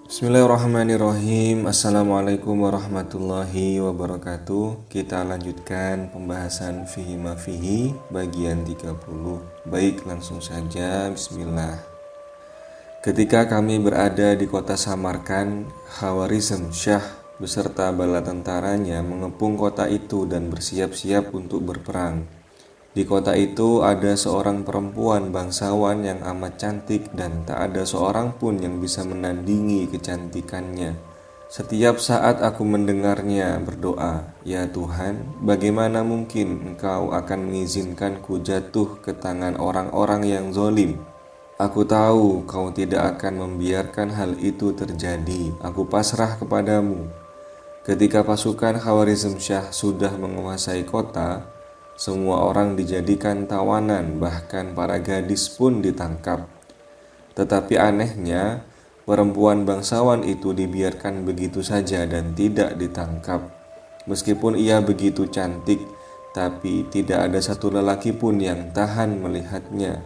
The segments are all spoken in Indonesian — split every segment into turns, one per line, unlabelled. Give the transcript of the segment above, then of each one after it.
Bismillahirrahmanirrahim. Assalamualaikum warahmatullahi wabarakatuh. Kita lanjutkan pembahasan Fihi ma Fihi bagian 30. Baik, langsung saja. Bismillah. Ketika kami berada di kota Samarkand, Khawarizm Shah beserta bala tentaranya mengepung kota itu dan bersiap-siap untuk berperang. Di kota itu ada seorang perempuan bangsawan yang amat cantik dan tak ada seorang pun yang bisa menandingi kecantikannya. Setiap saat aku mendengarnya berdoa, "Ya Tuhan, bagaimana mungkin Engkau akan mengizinkanku jatuh ke tangan orang-orang yang zalim? Aku tahu Kau tidak akan membiarkan hal itu terjadi. Aku pasrah kepadamu." Ketika pasukan Khawarizm Shah sudah menguasai kota, semua orang dijadikan tawanan, bahkan para gadis pun ditangkap. Tetapi anehnya, perempuan bangsawan itu dibiarkan begitu saja dan tidak ditangkap. Meskipun ia begitu cantik, tapi tidak ada satu lelaki pun yang tahan melihatnya.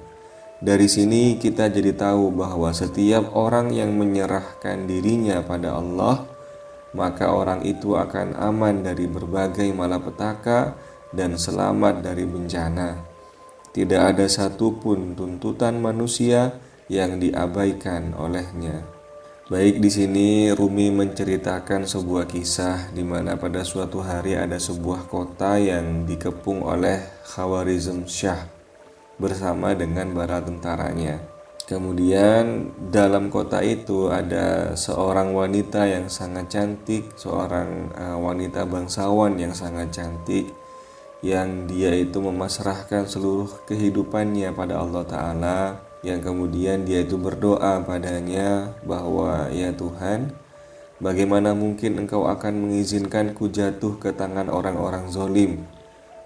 Dari sini kita jadi tahu bahwa setiap orang yang menyerahkan dirinya pada Allah, maka orang itu akan aman dari berbagai malapetaka dan selamat dari bencana. Tidak ada satupun tuntutan manusia yang diabaikan olehnya. Baik, di sini Rumi menceritakan sebuah kisah di mana pada suatu hari ada sebuah kota yang dikepung oleh Khawarizm Shah bersama dengan bala tentaranya. Kemudian dalam kota itu ada seorang wanita yang sangat cantik, seorang wanita bangsawan yang sangat cantik, yang dia itu memasrahkan seluruh kehidupannya pada Allah Ta'ala, yang kemudian dia itu berdoa padanya bahwa, "Ya Tuhan, bagaimana mungkin Engkau akan mengizinkanku jatuh ke tangan orang-orang zalim?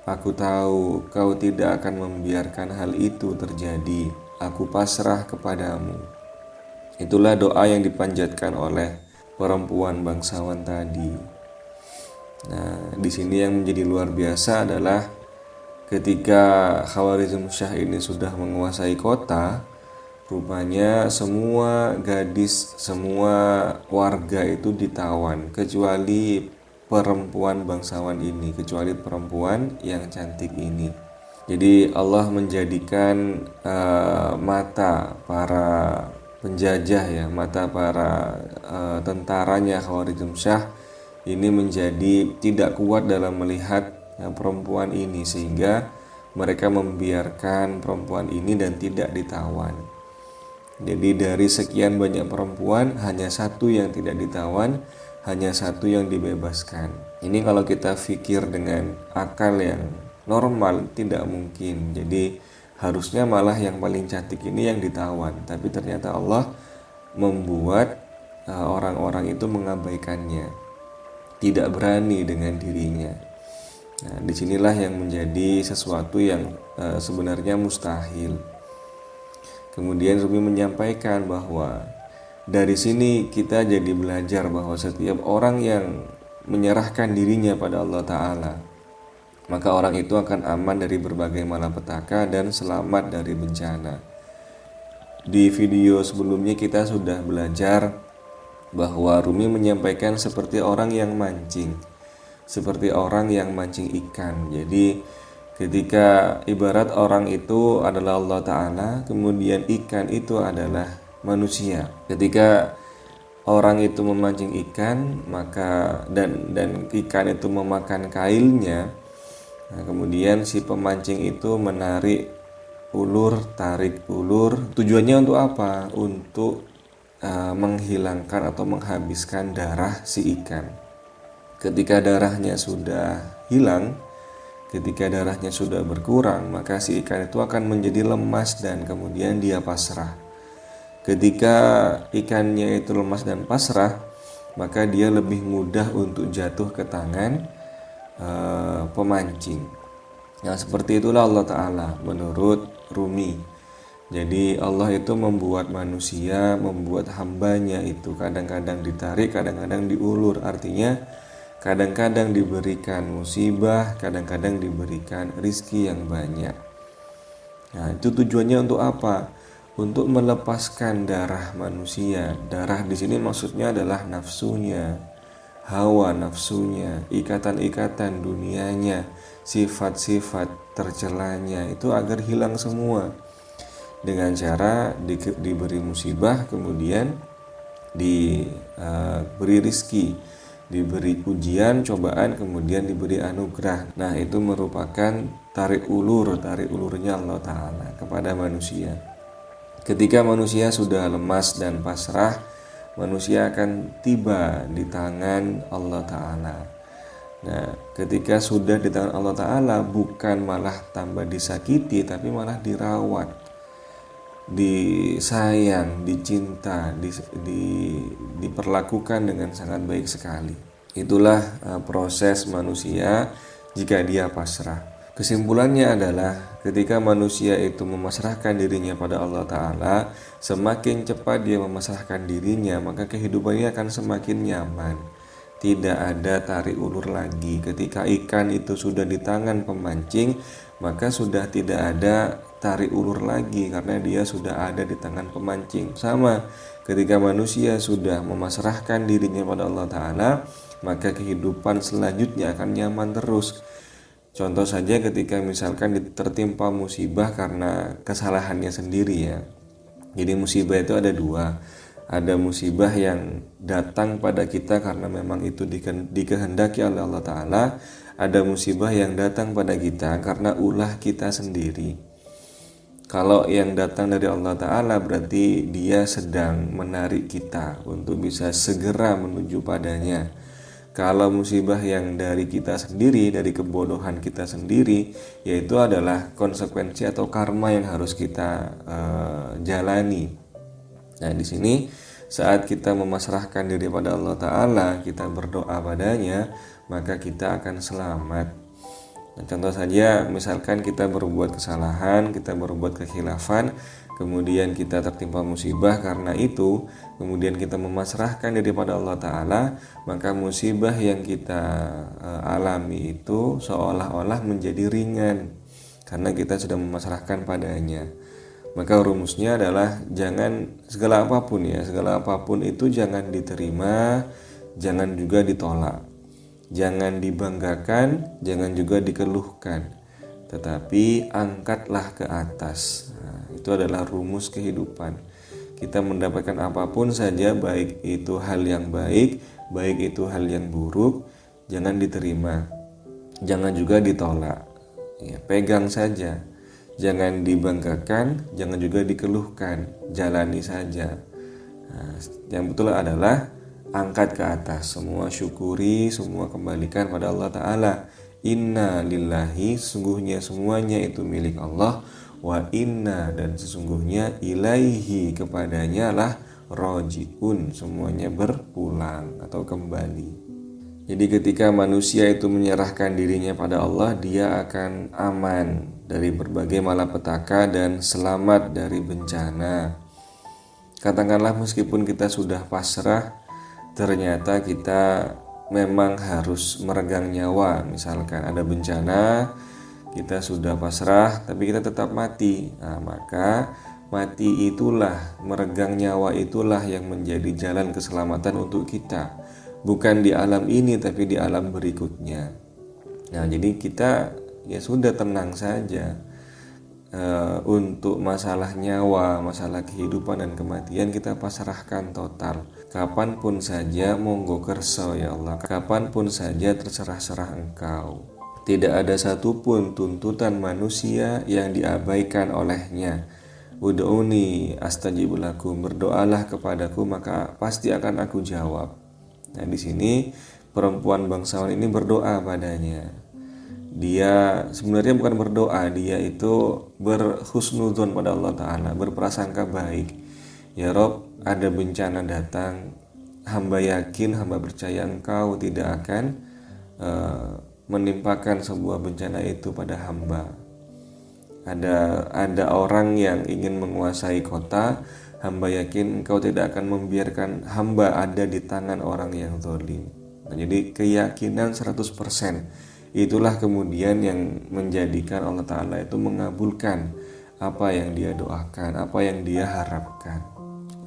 Aku tahu Kau tidak akan membiarkan hal itu terjadi. Aku pasrah kepadamu." Itulah doa yang dipanjatkan oleh perempuan bangsawan tadi. Nah, di sini yang menjadi luar biasa adalah ketika Khawarizm Shah ini sudah menguasai kota, rupanya semua gadis, semua warga itu ditawan kecuali perempuan bangsawan ini, kecuali perempuan yang cantik ini. Jadi Allah menjadikan mata para penjajah, ya, mata para tentaranya Khawarizm Shah ini menjadi tidak kuat dalam melihat perempuan ini, sehingga mereka membiarkan perempuan ini dan tidak ditawan. Jadi dari sekian banyak perempuan, hanya satu yang tidak ditawan, hanya satu yang dibebaskan. Ini kalau kita pikir dengan akal yang normal tidak mungkin. Jadi harusnya malah yang paling cantik ini yang ditawan, tapi ternyata Allah membuat orang-orang itu mengabaikannya, tidak berani dengan dirinya. Nah, disinilah yang menjadi sesuatu yang sebenarnya mustahil. Kemudian Rumi menyampaikan bahwa dari sini kita jadi belajar bahwa setiap orang yang menyerahkan dirinya pada Allah Ta'ala, maka orang itu akan aman dari berbagai malapetaka dan selamat dari bencana. Di video sebelumnya kita sudah belajar bahwa Rumi menyampaikan seperti orang yang mancing, seperti orang yang mancing ikan. Jadi ketika ibarat orang itu adalah Allah Ta'ala, kemudian ikan itu adalah manusia. Ketika orang itu memancing ikan, maka dan ikan itu memakan kailnya, nah, kemudian si pemancing itu menarik ulur, tarik ulur. Tujuannya untuk apa? Untuk menghilangkan atau menghabiskan darah si ikan. Ketika darahnya sudah hilang, ketika darahnya sudah berkurang, maka si ikan itu akan menjadi lemas dan kemudian dia pasrah. Ketika ikannya itu lemas dan pasrah, maka dia lebih mudah untuk jatuh ke tangan pemancing. Nah, seperti itulah Allah Ta'ala menurut Rumi. Jadi Allah itu membuat manusia, membuat hambanya itu kadang-kadang ditarik, kadang-kadang diulur. Artinya kadang-kadang diberikan musibah, kadang-kadang diberikan rizki yang banyak. Nah, itu tujuannya untuk apa? Untuk melepaskan darah manusia. Darah di sini maksudnya adalah nafsunya, hawa nafsunya, ikatan-ikatan dunianya, sifat-sifat tercelanya itu agar hilang semua. Dengan cara diberi musibah, kemudian diberi rizki, diberi ujian, cobaan, kemudian diberi anugerah. Nah, itu merupakan tarik ulurnya Allah Ta'ala kepada manusia. Ketika manusia sudah lemas dan pasrah, manusia akan tiba di tangan Allah Ta'ala. Nah, ketika sudah di tangan Allah Ta'ala, bukan malah tambah disakiti, tapi malah dirawat, disayang, dicinta, diperlakukan dengan sangat baik sekali. Itulah proses manusia jika dia pasrah. Kesimpulannya adalah ketika manusia itu memasrahkan dirinya pada Allah Ta'ala, semakin cepat dia memasrahkan dirinya, maka kehidupannya akan semakin nyaman. Tidak ada tarik ulur lagi. Ketika ikan itu sudah di tangan pemancing, maka sudah tidak ada tarik ulur lagi karena dia sudah ada di tangan pemancing. Sama, ketika manusia sudah memasrahkan dirinya pada Allah Ta'ala, maka kehidupan selanjutnya akan nyaman terus. Contoh saja ketika misalkan tertimpa musibah karena kesalahannya sendiri ya. Jadi musibah itu ada dua. Ada musibah yang datang pada kita karena memang itu dikehendaki oleh Allah Ta'ala. Ada musibah yang datang pada kita karena ulah kita sendiri. Kalau yang datang dari Allah Ta'ala berarti dia sedang menarik kita untuk bisa segera menuju padanya. Kalau musibah yang dari kita sendiri, dari kebodohan kita sendiri, yaitu adalah konsekuensi atau karma yang harus kita jalani. Nah, di sini saat kita memasrahkan diri pada Allah Ta'ala, kita berdoa padanya, maka kita akan selamat. Nah, contoh saja, misalkan kita berbuat kesalahan, kita berbuat kekhilafan, kemudian kita tertimpa musibah karena itu, kemudian kita memasrahkan diri pada Allah Ta'ala, maka musibah yang kita alami itu seolah-olah menjadi ringan karena kita sudah memasrahkan padanya. Maka rumusnya adalah jangan segala apapun itu jangan diterima, jangan juga ditolak. Jangan dibanggakan, jangan juga dikeluhkan, tetapi angkatlah ke atas. Nah, itu adalah rumus kehidupan. Kita mendapatkan apapun saja, baik itu hal yang baik, baik itu hal yang buruk, jangan diterima, jangan juga ditolak. Ya, pegang saja. Jangan dibanggakan, jangan juga dikeluhkan, jalani saja. Nah, yang betul adalah angkat ke atas, semua syukuri, semua kembalikan pada Allah Ta'ala. Inna lillahi, sesungguhnya semuanya itu milik Allah. Wa inna, dan sesungguhnya ilaihi, kepadanya lah rojiun, semuanya berpulang atau kembali. Jadi ketika manusia itu menyerahkan dirinya pada Allah, dia akan aman dari berbagai malapetaka dan selamat dari bencana. Katakanlah meskipun kita sudah pasrah, ternyata kita memang harus meregang nyawa. Misalkan ada bencana, kita sudah pasrah tapi kita tetap mati. Nah, maka mati itulah, meregang nyawa itulah yang menjadi jalan keselamatan untuk kita. Bukan di alam ini tapi di alam berikutnya. Nah, jadi kita ya sudah tenang saja. Untuk masalah nyawa, masalah kehidupan dan kematian kita pasrahkan total. Kapanpun saja monggo kerso ya Allah, kapanpun saja terserah-serah Engkau. Tidak ada satupun tuntutan manusia yang diabaikan olehnya. Ud'uni astajib lakum, berdoalah kepadaku maka pasti akan aku jawab. Nah, di sini perempuan bangsawan ini berdoa padanya. Dia sebenarnya bukan berdoa, dia itu berhusnudzon pada Allah Ta'ala, berprasangka baik. Ya Rob, ada bencana datang, hamba yakin, hamba percaya Engkau tidak akan menimpakan sebuah bencana itu pada hamba. Ada orang yang ingin menguasai kota, hamba yakin Engkau tidak akan membiarkan hamba ada di tangan orang yang zalim. Nah, jadi keyakinan 100%. Itulah kemudian yang menjadikan Allah Ta'ala itu mengabulkan apa yang dia doakan, apa yang dia harapkan.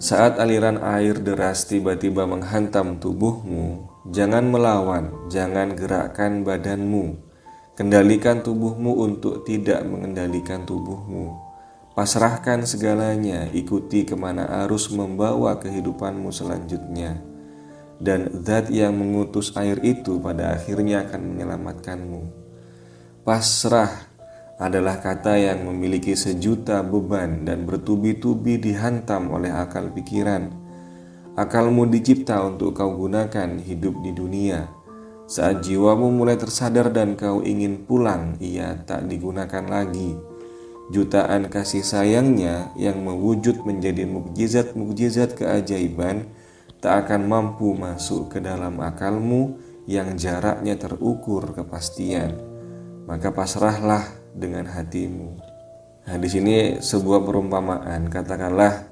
Saat aliran air deras tiba-tiba menghantam tubuhmu, jangan melawan, jangan gerakkan badanmu. Kendalikan tubuhmu untuk tidak mengendalikan tubuhmu. Pasrahkan segalanya, ikuti kemana arus membawa kehidupanmu selanjutnya. Dan zat yang mengutus air itu pada akhirnya akan menyelamatkanmu. Pasrah adalah kata yang memiliki sejuta beban dan bertubi-tubi dihantam oleh akal pikiran. Akalmu dicipta untuk kau gunakan hidup di dunia. Saat jiwamu mulai tersadar dan kau ingin pulang, ia tak digunakan lagi. Jutaan kasih sayangnya yang mewujud menjadi mukjizat-mukjizat keajaiban tak akan mampu masuk ke dalam akalmu yang jaraknya terukur kepastian. Maka pasrahlah dengan hatimu. Nah, di sini sebuah perumpamaan, katakanlah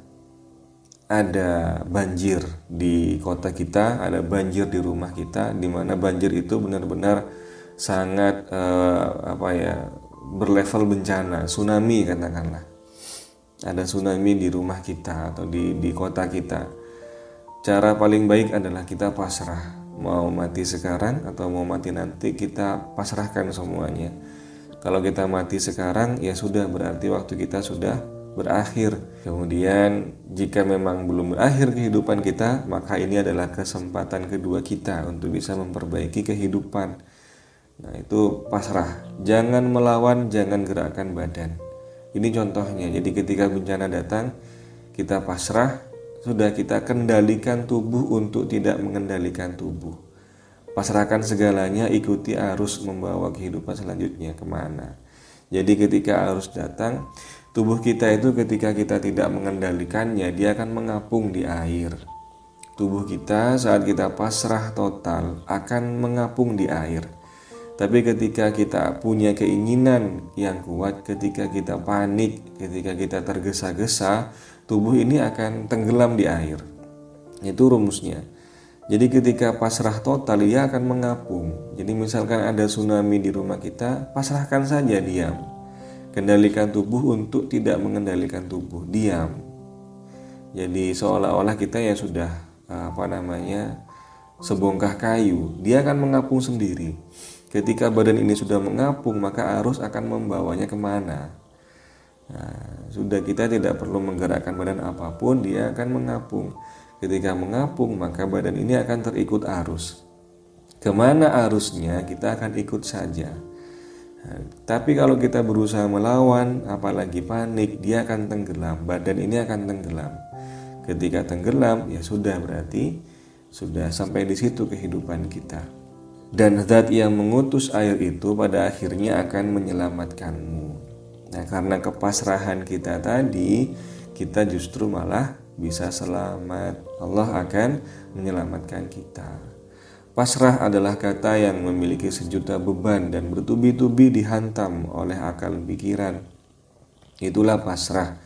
ada banjir di kota kita, ada banjir di rumah kita, di mana banjir itu benar-benar sangat berlevel bencana, tsunami katakanlah. Ada tsunami di rumah kita atau di kota kita. Cara paling baik adalah kita pasrah. Mau mati sekarang atau mau mati nanti, kita pasrahkan semuanya. Kalau kita mati sekarang, ya sudah, berarti waktu kita sudah berakhir. Kemudian jika memang belum berakhir kehidupan kita, maka ini adalah kesempatan kedua kita untuk bisa memperbaiki kehidupan. Nah, itu pasrah. Jangan melawan, jangan gerakkan badan. Ini contohnya. Jadi ketika bencana datang, kita pasrah. Sudah, kita kendalikan tubuh untuk tidak mengendalikan tubuh. Pasrahkan segalanya, ikuti arus membawa kehidupan selanjutnya kemana. Jadi ketika arus datang, tubuh kita itu ketika kita tidak mengendalikannya, dia akan mengapung di air. Tubuh kita saat kita pasrah total akan mengapung di air. Tapi ketika kita punya keinginan yang kuat, ketika kita panik, ketika kita tergesa-gesa, tubuh ini akan tenggelam di air. Itu rumusnya. Jadi ketika pasrah total, ia akan mengapung. Jadi misalkan ada tsunami di rumah kita, pasrahkan saja, diam. Kendalikan tubuh untuk tidak mengendalikan tubuh, diam. Jadi seolah-olah kita ya sudah sebongkah kayu, dia akan mengapung sendiri. Ketika badan ini sudah mengapung, maka arus akan membawanya kemana. Nah, sudah, kita tidak perlu menggerakkan badan apapun, dia akan mengapung. Ketika mengapung, maka badan ini akan terikut arus. Kemana arusnya, kita akan ikut saja. Nah, tapi kalau kita berusaha melawan, apalagi panik, dia akan tenggelam. Badan ini akan tenggelam. Ketika tenggelam, ya sudah, berarti sudah sampai di situ kehidupan kita. Dan zat yang mengutus air itu pada akhirnya akan menyelamatkanmu. Nah, karena kepasrahan kita tadi, kita justru malah bisa selamat. Allah akan menyelamatkan kita. Pasrah adalah kata yang memiliki sejuta beban dan bertubi-tubi dihantam oleh akal pikiran. Itulah pasrah.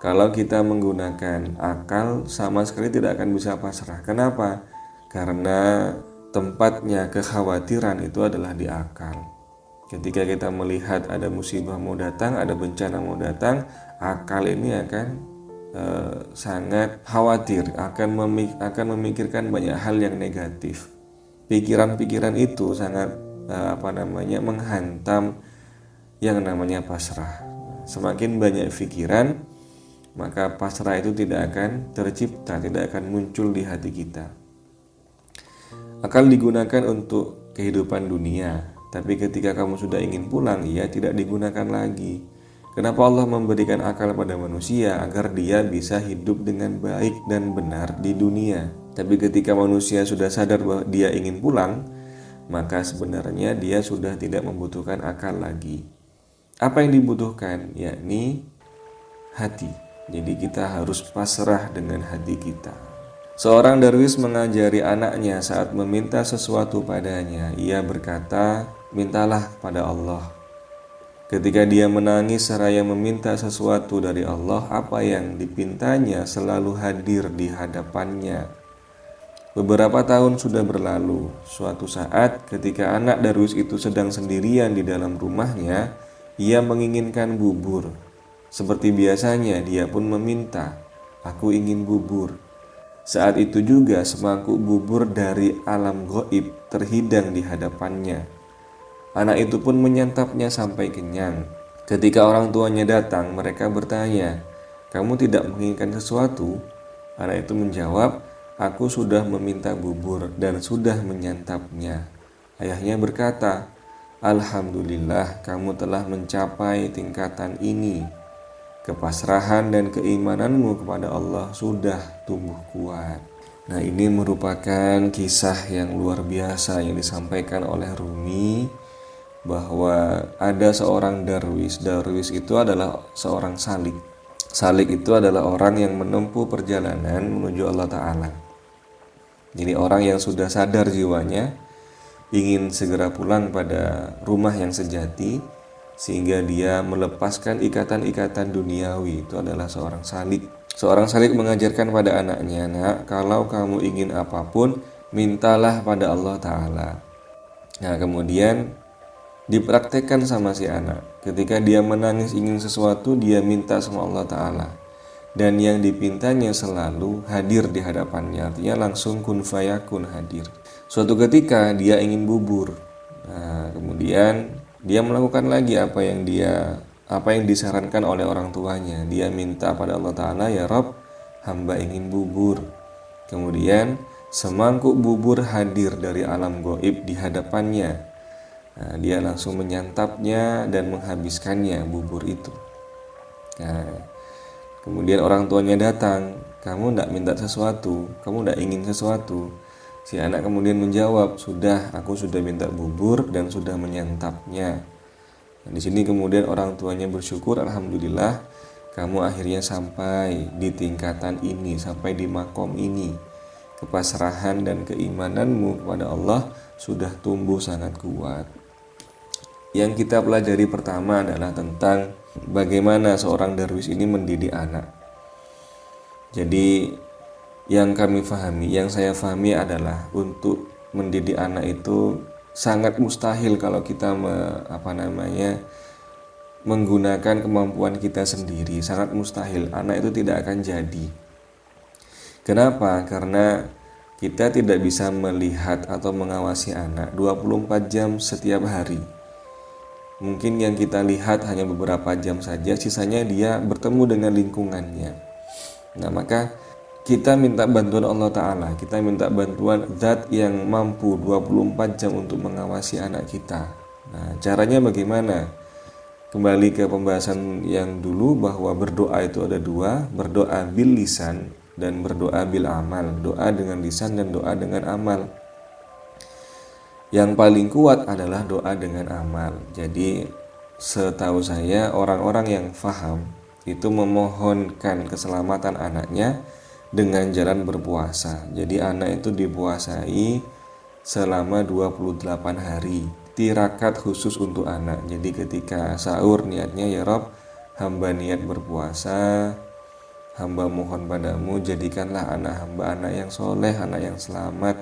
Kalau kita menggunakan akal, sama sekali tidak akan bisa pasrah. Kenapa? Karena tempatnya kekhawatiran itu adalah di akal. Ketika kita melihat ada musibah mau datang, ada bencana mau datang, akal ini akan sangat khawatir, akan memikirkan banyak hal yang negatif. Pikiran-pikiran itu sangat menghantam yang namanya pasrah. Semakin banyak pikiran, maka pasrah itu tidak akan tercipta, tidak akan muncul di hati kita. Akal digunakan untuk kehidupan dunia, tapi ketika kamu sudah ingin pulang, ia tidak digunakan lagi. Kenapa Allah memberikan akal pada manusia? Agar dia bisa hidup dengan baik dan benar di dunia. Tapi ketika manusia sudah sadar bahwa dia ingin pulang, maka sebenarnya dia sudah tidak membutuhkan akal lagi. Apa yang dibutuhkan? Yakni hati. Jadi kita harus pasrah dengan hati kita. Seorang darwis mengajari anaknya saat meminta sesuatu padanya. Ia berkata, mintalah pada Allah. Ketika dia menangis seraya meminta sesuatu dari Allah, apa yang dipintanya selalu hadir di hadapannya. Beberapa tahun sudah berlalu. Suatu saat ketika anak darwis itu sedang sendirian di dalam rumahnya, ia menginginkan bubur. Seperti biasanya dia pun meminta, "Aku ingin bubur." Saat itu juga semangkuk bubur dari alam gaib terhidang di hadapannya. Anak itu pun menyantapnya sampai kenyang. Ketika orang tuanya datang, mereka bertanya, "Kamu tidak menginginkan sesuatu?" Anak itu menjawab, "Aku sudah meminta bubur dan sudah menyantapnya." Ayahnya berkata, "Alhamdulillah, kamu telah mencapai tingkatan ini. Kepasrahan dan keimananmu kepada Allah sudah tumbuh kuat." Nah, ini merupakan kisah yang luar biasa yang disampaikan oleh Rumi, bahwa ada seorang darwis. Darwis itu adalah seorang salik. Salik itu adalah orang yang menempuh perjalanan menuju Allah Ta'ala. Jadi orang yang sudah sadar jiwanya, ingin segera pulang pada rumah yang sejati, sehingga dia melepaskan ikatan-ikatan duniawi. Itu adalah seorang salik. Seorang salik mengajarkan pada anaknya, "Nak, kalau kamu ingin apapun, mintalah pada Allah Ta'ala." Nah, kemudian dipraktekkan sama si anak. Ketika dia menangis ingin sesuatu, dia minta sama Allah Ta'ala, dan yang dipintanya selalu hadir di hadapannya. Artinya langsung kun fayakun, hadir. Suatu ketika dia ingin bubur. Nah, kemudian dia melakukan lagi apa yang disarankan oleh orang tuanya. Dia minta pada Allah Ta'ala, "Ya Rabb, hamba ingin bubur." Kemudian semangkuk bubur hadir dari alam gaib di hadapannya. Nah, dia langsung menyantapnya dan menghabiskannya bubur itu. Nah, kemudian orang tuanya datang, "Kamu tidak minta sesuatu? Kamu tidak ingin sesuatu?" Si anak kemudian menjawab, "Sudah, aku sudah minta bubur dan sudah menyantapnya." Nah, di sini kemudian orang tuanya bersyukur, "Alhamdulillah, kamu akhirnya sampai di tingkatan ini, sampai di makom ini. Kepasrahan dan keimananmu kepada Allah sudah tumbuh sangat kuat." Yang kita pelajari pertama adalah tentang bagaimana seorang darwis ini mendidik anak. Jadi yang saya pahami adalah untuk mendidik anak itu sangat mustahil kalau kita menggunakan kemampuan kita sendiri. Sangat mustahil, anak itu tidak akan jadi. Kenapa? Karena kita tidak bisa melihat atau mengawasi anak 24 jam setiap hari. Mungkin yang kita lihat hanya beberapa jam saja, sisanya dia bertemu dengan lingkungannya. Nah, maka kita minta bantuan Allah Ta'ala, kita minta bantuan zat yang mampu 24 jam untuk mengawasi anak kita. Nah, caranya bagaimana? Kembali ke pembahasan yang dulu, bahwa berdoa itu ada dua, berdoa bil lisan dan berdoa bil amal. Doa dengan lisan dan doa dengan amal. Yang paling kuat adalah doa dengan amal. Jadi setahu saya orang-orang yang faham itu memohonkan keselamatan anaknya dengan jalan berpuasa. Jadi anak itu dipuasai selama 28 hari. Tirakat khusus untuk anak. Jadi ketika sahur niatnya, "Ya Rabb, hamba niat berpuasa. Hamba mohon padamu, jadikanlah anak hamba anak yang soleh, anak yang selamat,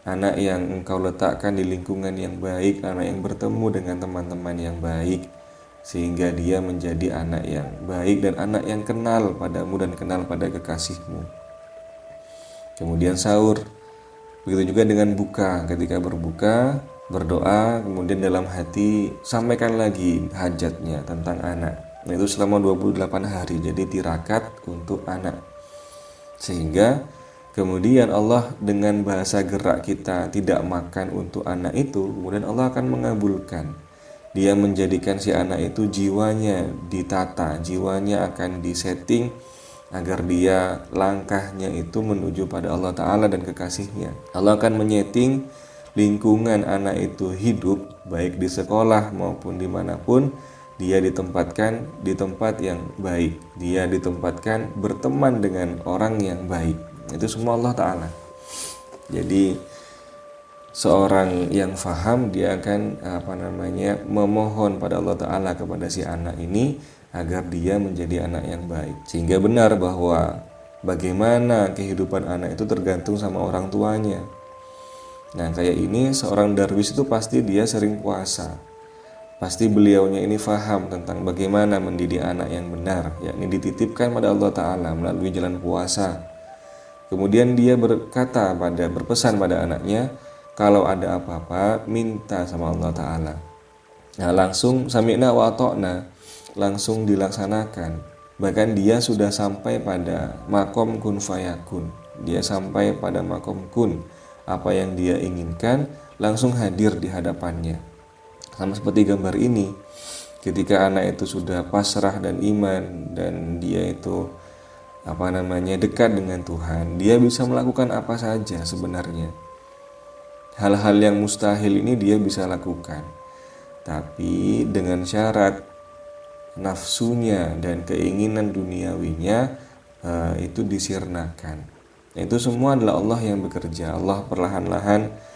anak yang engkau letakkan di lingkungan yang baik, anak yang bertemu dengan teman-teman yang baik, sehingga dia menjadi anak yang baik dan anak yang kenal padamu dan kenal pada kekasihmu." Kemudian sahur. Begitu juga dengan buka. Ketika berbuka, berdoa, kemudian dalam hati sampaikan lagi hajatnya tentang anak. Nah, itu selama 28 hari. Jadi tirakat untuk anak. Sehingga kemudian Allah dengan bahasa gerak kita tidak makan untuk anak itu, kemudian Allah akan mengabulkan. Dia menjadikan si anak itu jiwanya ditata, jiwanya akan disetting agar dia langkahnya itu menuju pada Allah Ta'ala dan kekasihnya. Allah akan menyeting lingkungan anak itu hidup, baik di sekolah maupun dimanapun, dia ditempatkan di tempat yang baik, dia ditempatkan berteman dengan orang yang baik. Itu semua Allah Ta'ala. Jadi seorang yang faham, dia akan memohon pada Allah Ta'ala kepada si anak ini agar dia menjadi anak yang baik. Sehingga benar bahwa bagaimana kehidupan anak itu tergantung sama orang tuanya. Nah, kayak ini seorang darwis itu pasti dia sering puasa. Pasti beliaunya ini faham tentang bagaimana mendidik anak yang benar, yakni dititipkan pada Allah Ta'ala melalui jalan puasa. Kemudian dia berpesan pada anaknya, kalau ada apa-apa minta sama Allah Ta'ala. Nah, langsung sami'na wa ata'na, langsung dilaksanakan. Bahkan dia sudah sampai pada makom kun fayakun. Dia sampai pada makom kun, apa yang dia inginkan langsung hadir di hadapannya. Sama seperti gambar ini, ketika anak itu sudah pasrah dan iman dan dia itu dekat dengan Tuhan, dia bisa melakukan apa saja sebenarnya. Hal-hal yang mustahil ini dia bisa lakukan, tapi dengan syarat nafsunya dan keinginan duniawinya itu disirnakan. Itu semua adalah Allah yang bekerja. Allah perlahan-lahan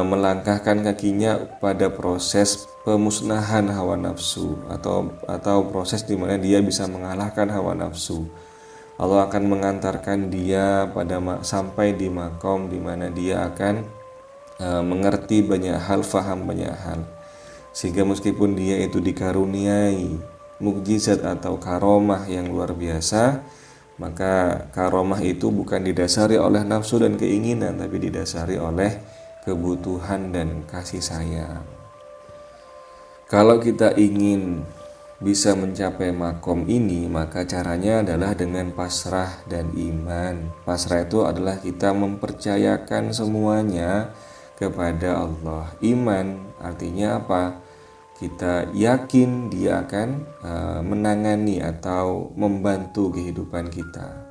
melangkahkan kakinya pada proses pemusnahan hawa nafsu atau proses di mana dia bisa mengalahkan hawa nafsu. Allah akan mengantarkan dia sampai di makom di mana dia akan mengerti banyak hal, faham banyak hal, sehingga meskipun dia itu dikaruniai mukjizat atau karomah yang luar biasa, maka karomah itu bukan didasari oleh nafsu dan keinginan, tapi didasari oleh kebutuhan dan kasih sayang. Kalau kita ingin bisa mencapai makom ini, maka caranya adalah dengan pasrah dan iman. Pasrah itu adalah kita mempercayakan semuanya kepada Allah. Iman artinya apa? Kita yakin dia akan menangani atau membantu kehidupan kita.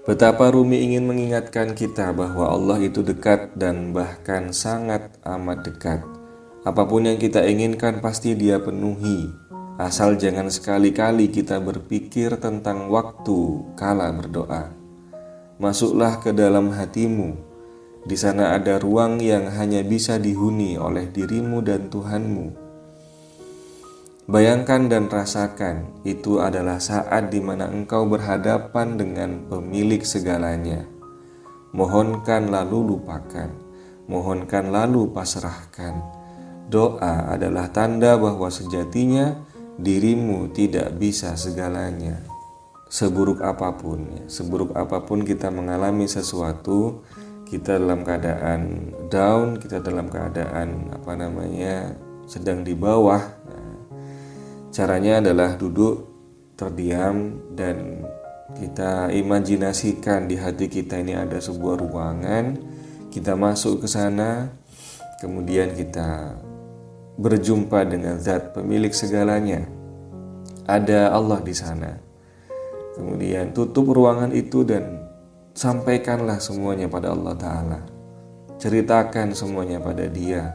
Betapa Rumi ingin mengingatkan kita bahwa Allah itu dekat dan bahkan sangat amat dekat. Apapun yang kita inginkan pasti Dia penuhi. Asal jangan sekali-kali kita berpikir tentang waktu kala berdoa. Masuklah ke dalam hatimu. Di sana ada ruang yang hanya bisa dihuni oleh dirimu dan Tuhanmu. Bayangkan dan rasakan, itu adalah saat di mana engkau berhadapan dengan pemilik segalanya. Mohonkan lalu lupakan, mohonkan lalu pasrahkan. Doa adalah tanda bahwa sejatinya dirimu tidak bisa segalanya. Seburuk apapun kita mengalami sesuatu, kita dalam keadaan down, kita dalam keadaan sedang di bawah. Caranya adalah duduk terdiam dan kita imajinasikan di hati kita ini ada sebuah ruangan. Kita masuk ke sana, kemudian kita berjumpa dengan zat pemilik segalanya. Ada Allah di sana. Kemudian tutup ruangan itu dan sampaikanlah semuanya pada Allah Ta'ala. Ceritakan semuanya pada Dia.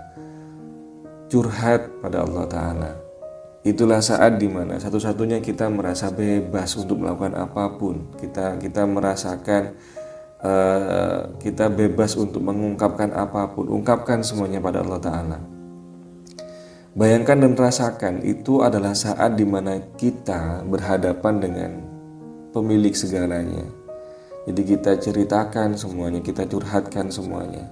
Curhat pada Allah Ta'ala. Itulah saat dimana satu-satunya kita merasa bebas untuk melakukan apapun. Kita merasakan kita bebas untuk mengungkapkan apapun. Ungkapkan semuanya pada Allah Ta'ala. Bayangkan dan rasakan, itu adalah saat dimana kita berhadapan dengan pemilik segalanya. Jadi kita ceritakan semuanya, kita curhatkan semuanya.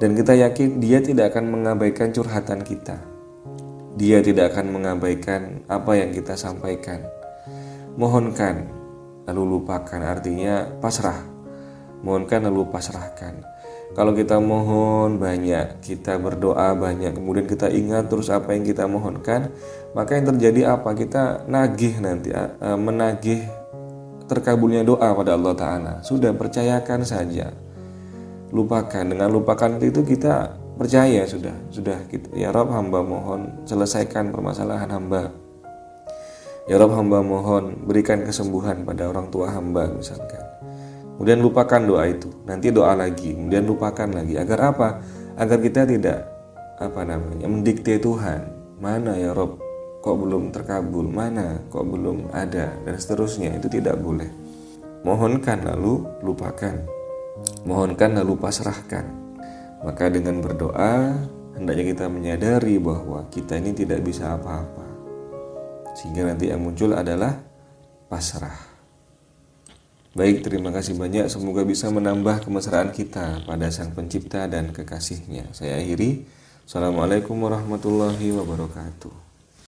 Dan kita yakin Dia tidak akan mengabaikan curhatan kita. Dia tidak akan mengabaikan apa yang kita sampaikan. Mohonkan lalu lupakan, artinya pasrah. Mohonkan lalu pasrahkan. Kalau kita mohon banyak, kita berdoa banyak, kemudian kita ingat terus apa yang kita mohonkan, maka yang terjadi apa? Kita nagih nanti, menagih terkabulnya doa pada Allah Ta'ala. Sudah, percayakan saja. Lupakan. Dengan lupakan itu kita percaya sudah gitu. Ya Rabb, hamba mohon selesaikan permasalahan hamba. Ya Rabb, hamba mohon berikan kesembuhan pada orang tua hamba misalkan. Kemudian lupakan doa itu. Nanti doa lagi, kemudian lupakan lagi. Agar apa? Agar kita tidak mendikte Tuhan. Mana ya Rabb, kok belum terkabul? Mana kok belum ada? Dan seterusnya. Itu tidak boleh. Mohonkan lalu lupakan. Mohonkan lalu pasrahkan. Maka dengan berdoa, hendaknya kita menyadari bahwa kita ini tidak bisa apa-apa. Sehingga nanti yang muncul adalah pasrah. Baik, terima kasih banyak. Semoga bisa menambah kemesraan kita pada Sang Pencipta dan Kekasihnya. Saya akhiri. Assalamualaikum warahmatullahi wabarakatuh.